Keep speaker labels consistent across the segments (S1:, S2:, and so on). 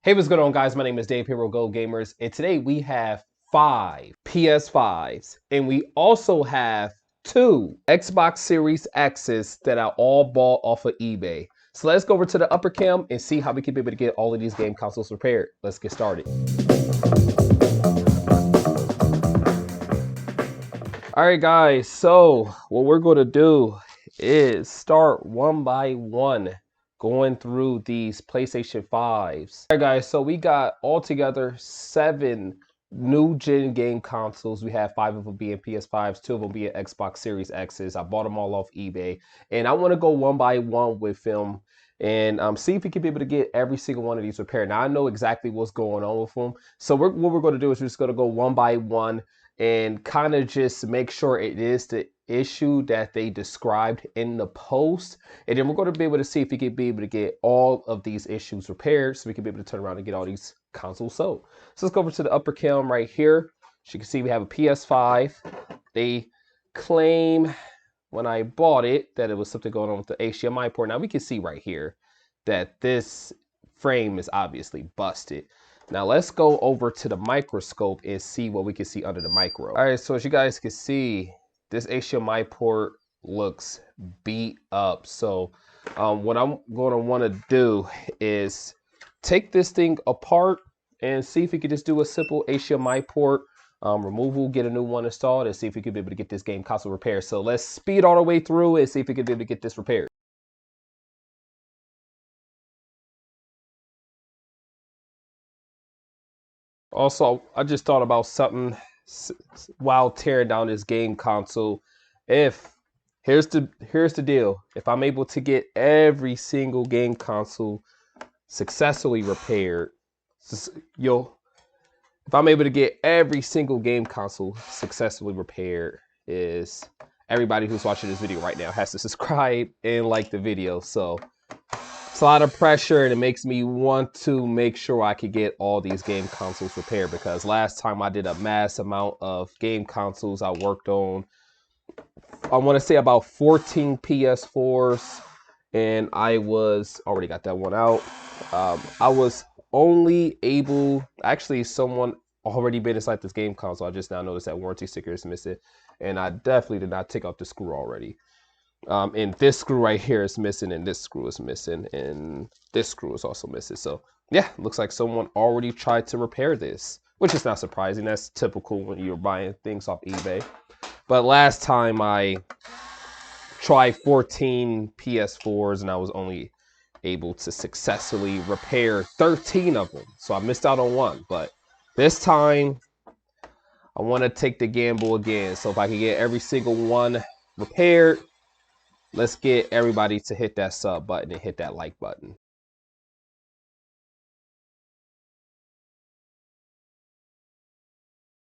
S1: Hey, what's going on, guys? My name is Dave Hero Go Gamers, and today we have 5 PS5s, and we also have 2 Xbox Series X's that I all bought off of eBay. So let's go over to the upper cam and see how we can be able to get all of these game consoles repaired. Let's get started. All right, guys, so what we're going to do is start one by one going through these PlayStation 5s. All right, guys, so we got altogether 7 new gen game consoles. We have 5 of them being PS5s, 2 of them being Xbox Series X's. I bought them all off eBay, and I want to go one by one with them and see if we can be able to get every single one of these repaired. Now, I know exactly what's going on with them, so what we're going to do is we're just going to go one by one and kind of just make sure it is the issue that they described in the post. And then we're going to be able to see if we can be able to get all of these issues repaired so we can be able to turn around and get all these consoles sold. So let's go over to the upper cam right here. As you can see, we have a PS5. They claim when I bought it that it was something going on with the HDMI port. Now we can see right here that this frame is obviously busted. Now let's go over to the microscope and see what we can see under the micro. All right, so as you guys can see, this HDMI port looks beat up. So what I'm going to want to do is take this thing apart and see if we could just do a simple HDMI port removal, get a new one installed, and see if we could be able to get this game console repaired. So let's speed all the way through and see if we could be able to get this repaired. Also, I just thought about something while tearing down this game console. If here's the deal, if I'm able to get every single game console successfully repaired, if I'm able to get every single game console successfully repaired, is everybody who's watching this video right now has to subscribe and like the video. So it's a lot of pressure, and it makes me want to make sure I could get all these game consoles repaired, because last time I did a mass amount of game consoles. I worked on, I want to say, about 14 PS4s, and I was already got that one out. I was only able, actually someone already been inside this game console. I just now noticed that warranty sticker is missing, and I definitely did not take off the screw already. And this screw right here is missing, and this screw is missing, and this screw is also missing. So yeah, looks like someone already tried to repair this, which is not surprising. That's typical when you're buying things off eBay. But last time I tried 14 PS4s, and I was only able to successfully repair 13 of them. So I missed out on one, but this time I want to take the gamble again. So if I can get every single one repaired, let's get everybody to hit that sub button and hit that like button.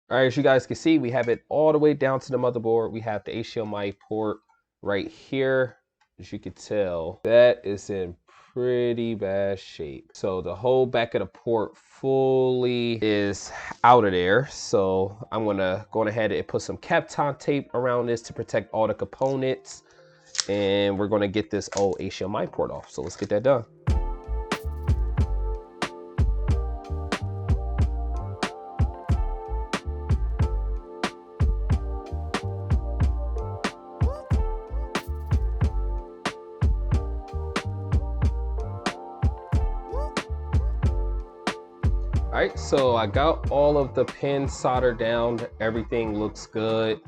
S1: All right, as you guys can see, we have it all the way down to the motherboard. We have the HDMI port right here. As you can tell, that is in pretty bad shape. So the whole back of the port fully is out of there. So I'm gonna go ahead and put some Kapton tape around this to protect all the components. And we're gonna get this old HDMI port off. So let's get that done. All right, so I got all of the pins soldered down. Everything looks good.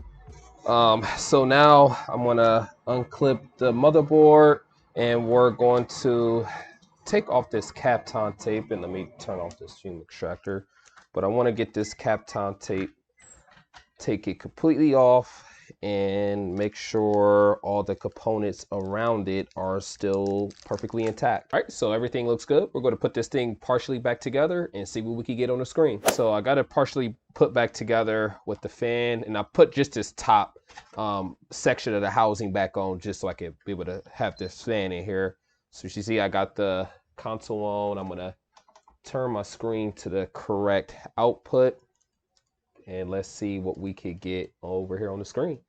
S1: So now I'm gonna unclip the motherboard, and we're going to take off this Kapton tape, and let me turn off this fume extractor. But I want to get this Kapton tape, take it completely off, and make sure all the components around it are still perfectly intact. All right, so everything looks good. We're going to put this thing partially back together and see what we can get on the screen. So I got it partially put back together with the fan, and I put just this top section of the housing back on just so I can be able to have this fan in here. So as you see, I got the console on. I'm gonna turn my screen to the correct output, and let's see what we could get over here on the screen.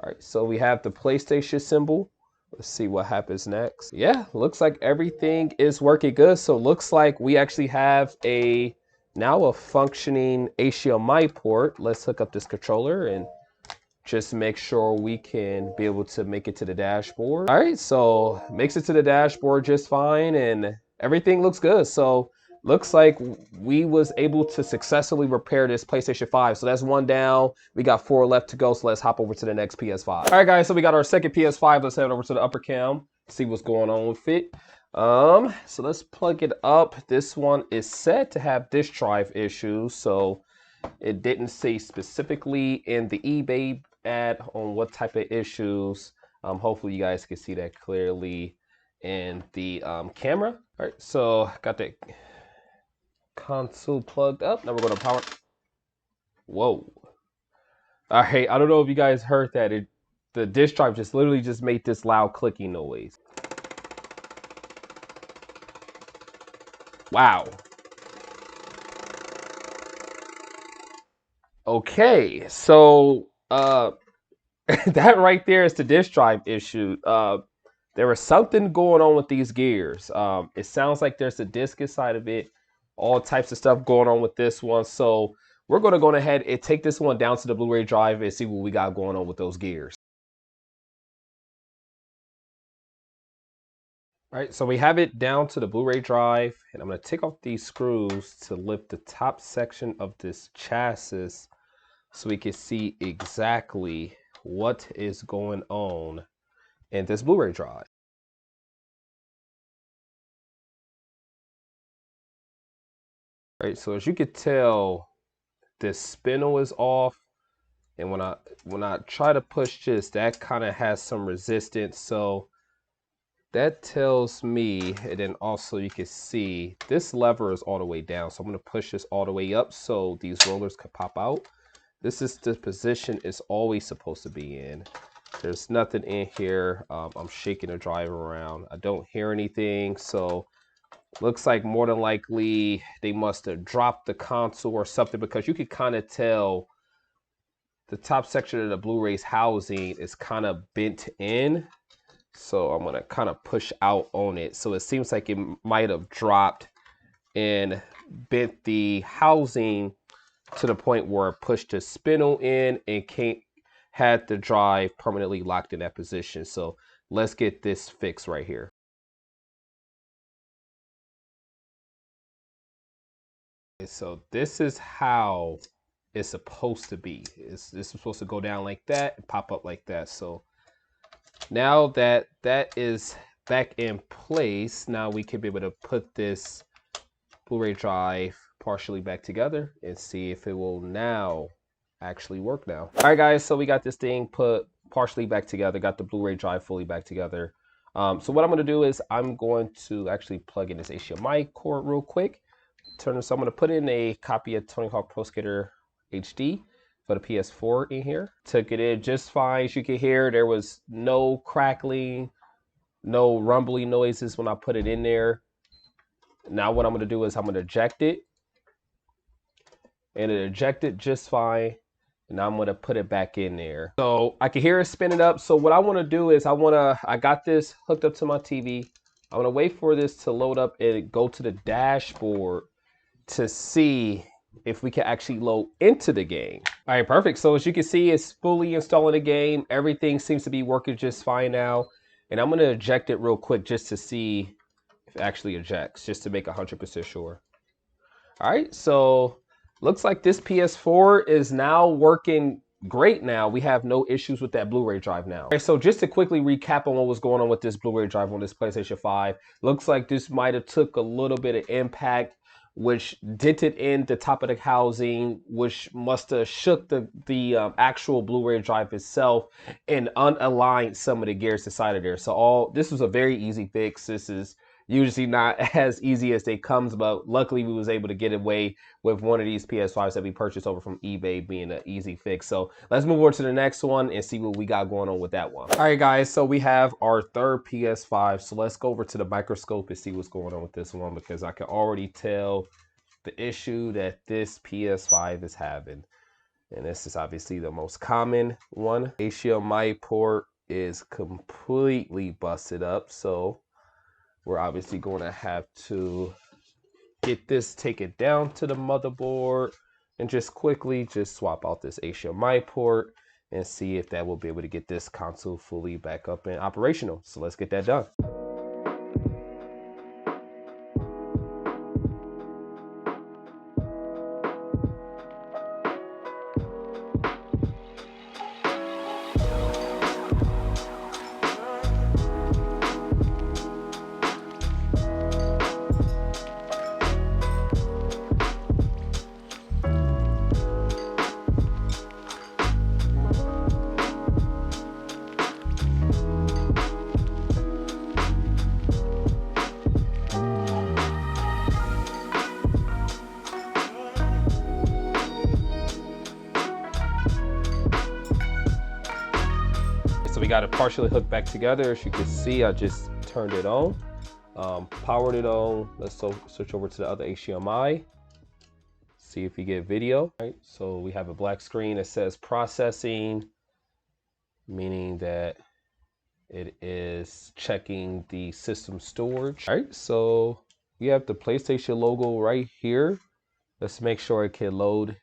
S1: All right, so we have the PlayStation symbol Let's see what happens next. Yeah, looks like everything is working good. So looks like we actually have now a functioning HDMI port. Let's hook up this controller and just make sure we can be able to make it to the dashboard. All right, so makes it to the dashboard just fine and everything looks good. So looks like we was able to successfully repair this PlayStation 5. So that's one down. We got 4 left to go. So let's hop over to the next PS5. All right, guys, so we got our second PS5. Let's head over to the upper cam, see what's going on with it. So let's plug it up. This one is said to have disk drive issues. So it didn't say specifically in the eBay ad on what type of issues. Hopefully you guys can see that clearly in the camera. All right, so got the console plugged up. Now we're going to power. Whoa. All right, I don't know if you guys heard that. The disk drive just literally just made this loud clicking noise. Wow. Okay, so that right there is the disk drive issue. There was something going on with these gears. It sounds like there's a disc inside of it, all types of stuff going on with this one. So we're going to go ahead and take this one down to the Blu-ray drive and see what we got going on with those gears. All right, so we have it down to the Blu-ray drive, and I'm going to take off these screws to lift the top section of this chassis so we can see exactly what is going on in this Blu-ray drive. All right, so as you can tell, this spindle is off, and when I try to push this, that kind of has some resistance. So that tells me, and then also you can see this lever is all the way down. So I'm going to push this all the way up so these rollers can pop out. This is the position it's always supposed to be in. There's nothing in here. I'm shaking the drive around. I don't hear anything. So looks like more than likely they must have dropped the console or something, because you can kind of tell the top section of the Blu-ray's housing is kind of bent in. So I'm going to kind of push out on it. So it seems like it might have dropped and bent the housing to the point where it pushed the spindle in and had the drive permanently locked in that position. So let's get this fixed right here. So this is how it's supposed to be. This is supposed to go down like that and pop up like that. So now that that is back in place, now we can be able to put this Blu-ray drive partially back together and see if it will now actually work now. All right, guys, so we got this thing put partially back together, got the Blu-ray drive fully back together. So what I'm going to do is I'm going to actually plug in this HDMI cord real quick. So I'm going to put in a copy of Tony Hawk Pro Skater HD for the PS4 in here. Took it in just fine. As you can hear, there was no crackling, no rumbling noises when I put it in there. Now what I'm going to do is I'm going to eject it. And it ejected just fine. And now I'm going to put it back in there. So I can hear it spinning up. So what I want to do is I got this hooked up to my TV. I'm going to wait for this to load up and go to the dashboard to see if we can actually load into the game. All right, perfect. So as you can see, it's fully installing the game. Everything seems to be working just fine now. And I'm going to eject it real quick just to see if it actually ejects, just to make 100% sure. All right, so looks like this PS4 is now working great now. We have no issues with that Blu-ray drive now. All right, so just to quickly recap on what was going on with this Blu-ray drive on this PlayStation 5, looks like this might have took a little bit of impact, which dented in the top of the housing, which must have shook the actual Blu-ray drive itself and unaligned some of the gears inside of there. So this was a very easy fix. This is usually not as easy as they comes, but luckily we was able to get away with one of these PS5s that we purchased over from eBay being an easy fix. So let's move on to the next one and see what we got going on with that one. All right, guys, so we have our third PS5. So let's go over to the microscope and see what's going on with this one, because I can already tell the issue that this PS5 is having. And this is obviously the most common one. HDMI port is completely busted up. So we're obviously going to have to get this taken down to the motherboard and just quickly just swap out this HDMI port and see if that will be able to get this console fully back up and operational. So let's get that done. So we got it partially hooked back together. As you can see, I just turned it on, powered it on. Let's switch over to the other HDMI. See if we get video. Right, so we have a black screen that says processing, meaning that it is checking the system storage. All right, so we have the PlayStation logo right here. Let's make sure it can load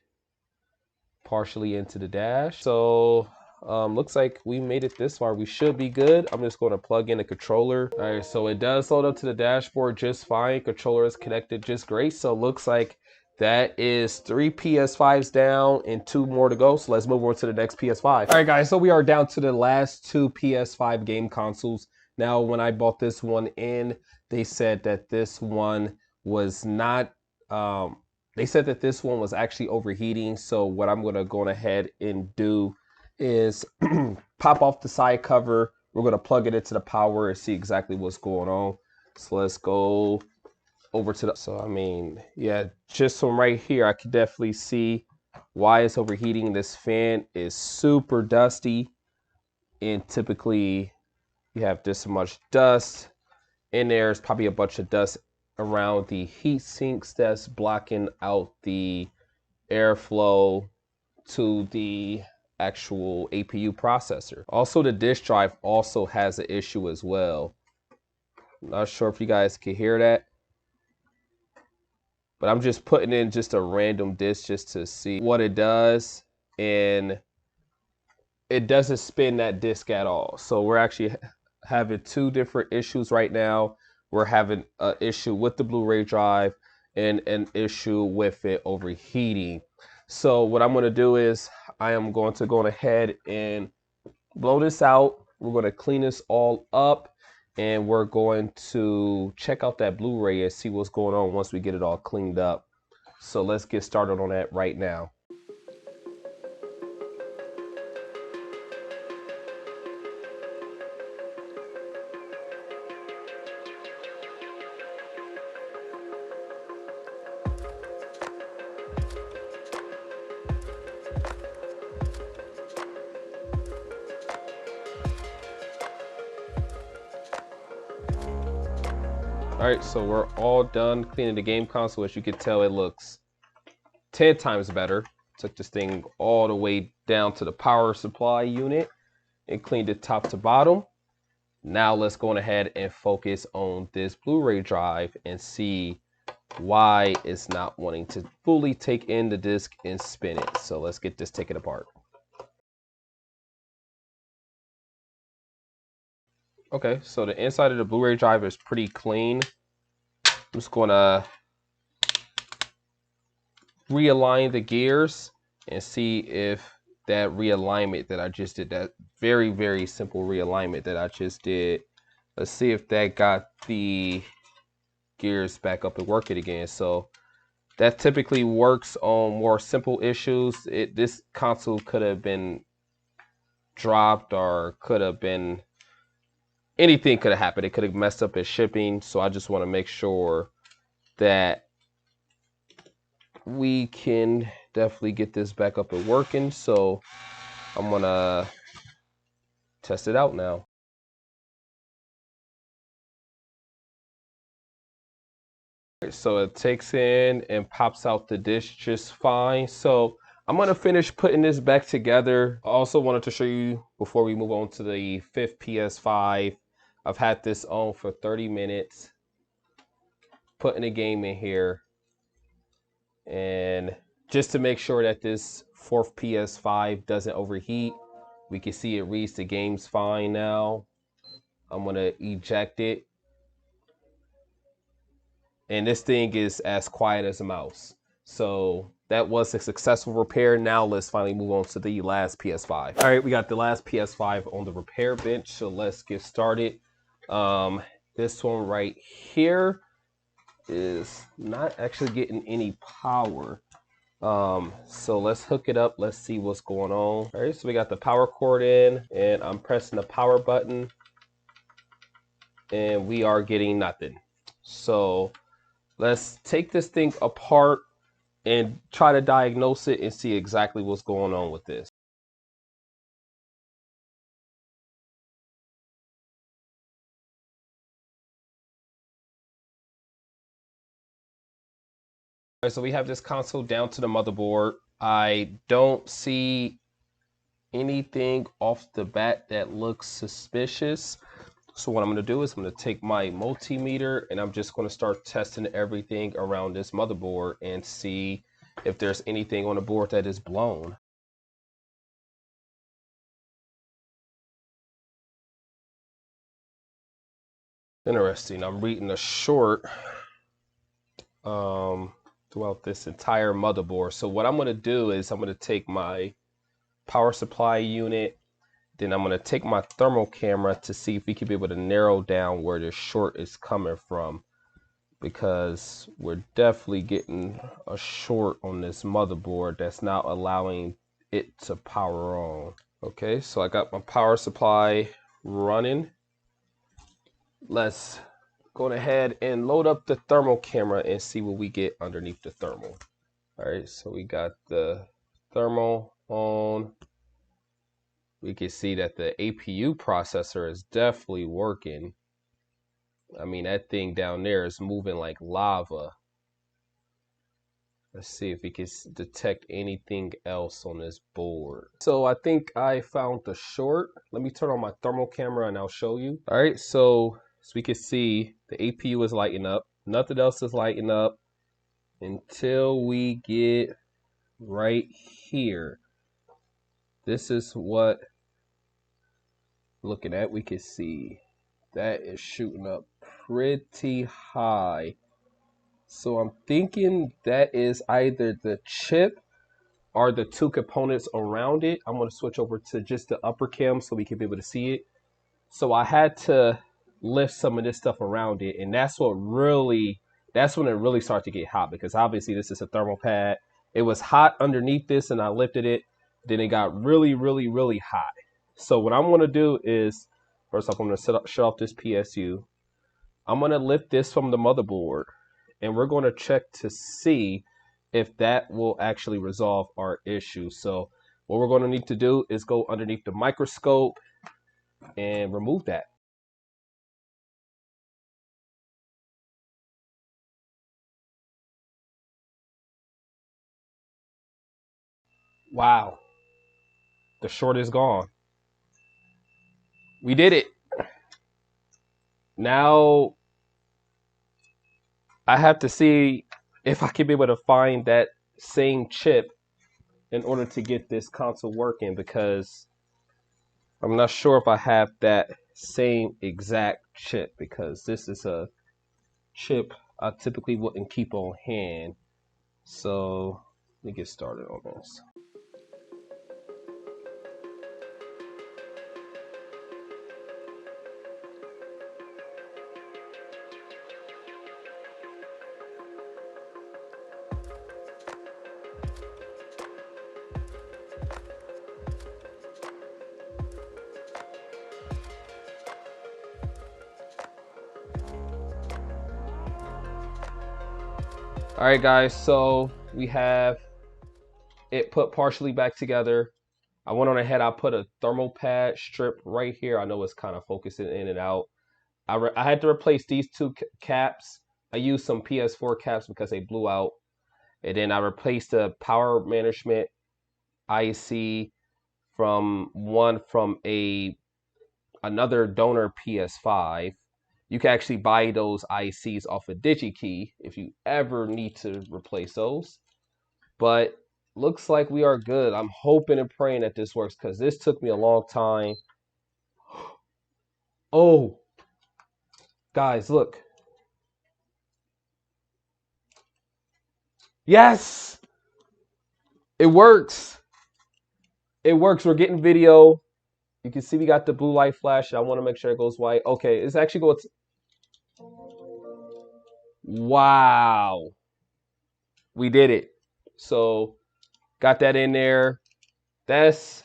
S1: partially into the dash. So looks like we made it this far. We should be good. I'm just going to plug in the controller. All right, so it does load up to the dashboard just fine. Controller is connected just great. So looks like that is 3 PS5s down and 2 more to go. So let's move on to the next PS5. All right, guys, so we are down to the last 2 PS5 game consoles. Now, when I bought this one in, they said that this one was not, they said that this one was actually overheating. So what I'm gonna go ahead and do is pop off the side cover. We're gonna plug it into the power and see exactly what's going on. So let's go over to the, so I mean, yeah, just from right here, I can definitely see why it's overheating. This fan is super dusty, and typically you have this much dust in there. It's probably a bunch of dust around the heat sinks that's blocking out the airflow to the actual APU processor. Also, the disk drive also has an issue as well. Not sure if you guys can hear that, but I'm just putting in just a random disk just to see what it does, and it doesn't spin that disk at all. So we're actually having 2 different issues right now. We're having an issue with the Blu-ray drive and an issue with it overheating. So what I'm going to do is I am going to go ahead and blow this out. We're going to clean this all up, and we're going to check out that Blu-ray and see what's going on once we get it all cleaned up. So let's get started on that right now. All right, so we're all done cleaning the game console. As you can tell, it looks 10 times better. Took this thing all the way down to the power supply unit and cleaned it top to bottom. Now let's go ahead and focus on this Blu-ray drive and see why it's not wanting to fully take in the disc and spin it. So let's get this taken apart. Okay, so the inside of the Blu-ray drive is pretty clean. I'm just gonna realign the gears and see if that realignment that I just did, that very, very simple realignment that I just did, let's see if that got the gears back up and working again. So that typically works on more simple issues. This console could have been dropped, or could have been, anything could have happened. It could have messed up its shipping. So I just want to make sure that we can definitely get this back up and working. So I'm gonna test it out now. So it takes in and pops out the dish just fine. So I'm gonna finish putting this back together. I also wanted to show you before we move on to the 5th PS5. I've had this on for 30 minutes, putting a game in here, and just to make sure that this 4th PS5 doesn't overheat. We can see it reads the game's fine now. I'm gonna eject it, and this thing is as quiet as a mouse. So that was a successful repair. Now let's finally move on to the last PS5. All right, we got the last PS5 on the repair bench, so let's get started. This one right here is not actually getting any power. So let's hook it up. Let's see what's going on. All right, so we got the power cord in, and I'm pressing the power button, and we are getting nothing. So let's take this thing apart and try to diagnose it and see exactly what's going on with this. All right, so we have this console down to the motherboard. I don't see anything off the bat that looks suspicious. So what I'm going to do is I'm going to take my multimeter and I'm just going to start testing everything around this motherboard and see if there's anything on the board that is blown. Interesting. I'm reading a short throughout this entire motherboard. So what I'm going to do is I'm going to take my power supply unit, then I'm going to take my thermal camera to see if we can be able to narrow down where the short is coming from, because we're definitely getting a short on this motherboard that's not allowing it to power on. Okay, so I got my power supply running. Let's go ahead and load up the thermal camera and see what we get underneath the thermal. All right, so we got the thermal on. We can see that the APU processor is definitely working. I mean, that thing down there is moving like lava. Let's see if we can detect anything else on this board. So I think I found the short. Let me turn on my thermal camera and I'll show you. All right, so as we can see, the APU is lighting up. Nothing else is lighting up until we get right here. This is what looking at. We can see that is shooting up pretty high. So I'm thinking that is either the chip or the two components around it. I'm going to switch over to just the upper cam so we can be able to see it. So I had to lift some of this stuff around it, and that's when it really started to get hot, because obviously this is a thermal pad. It was hot underneath this and I lifted it, then it got really hot. So what I'm going to do is, first off, I'm going to shut off this PSU. I'm going to lift this from the motherboard, and we're going to check to see if that will actually resolve our issue. So what we're going to need to do is go underneath the microscope and remove that. Wow, the short is gone. We did it. Now I have to see if I can be able to find that same chip in order to get this console working, because I'm not sure if I have that same exact chip, because this is a chip I typically wouldn't keep on hand. So let me get started on this. All right, guys, so we have it put partially back together. I went on ahead, I put a thermal pad strip right here. I know it's kind of focusing in and out. I had to replace these two caps. I used some PS4 caps because they blew out. And then I replaced the power management IC from another donor PS5. You can actually buy those ICs off of DigiKey if you ever need to replace those. But looks like we are good. I'm hoping and praying that this works because this took me a long time. Oh, guys, look. Yes, it works. It works. We're getting video. You can see we got the blue light flash. I want to make sure it goes white. Okay, it's actually going to... Wow. We did it. So, got that in there. That's...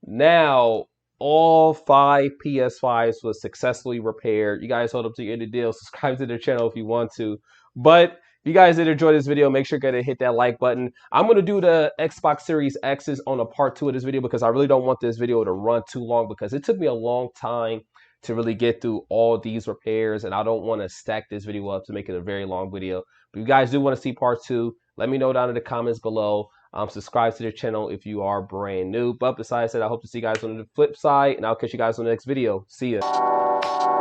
S1: Now, all 5 PS5s was successfully repaired. You guys hold up to the end of the deal. Subscribe to the channel if you want to. But if you guys did enjoy this video, make sure to hit that like button. I'm going to do the Xbox Series X's on a part 2 of this video because I really don't want this video to run too long because it took me a long time to really get through all these repairs, and I don't want to stack this video up to make it a very long video. But if you guys do want to see part 2, let me know down in the comments below. Subscribe to the channel if you are brand new. But besides that, I hope to see you guys on the flip side, and I'll catch you guys on the next video. See ya.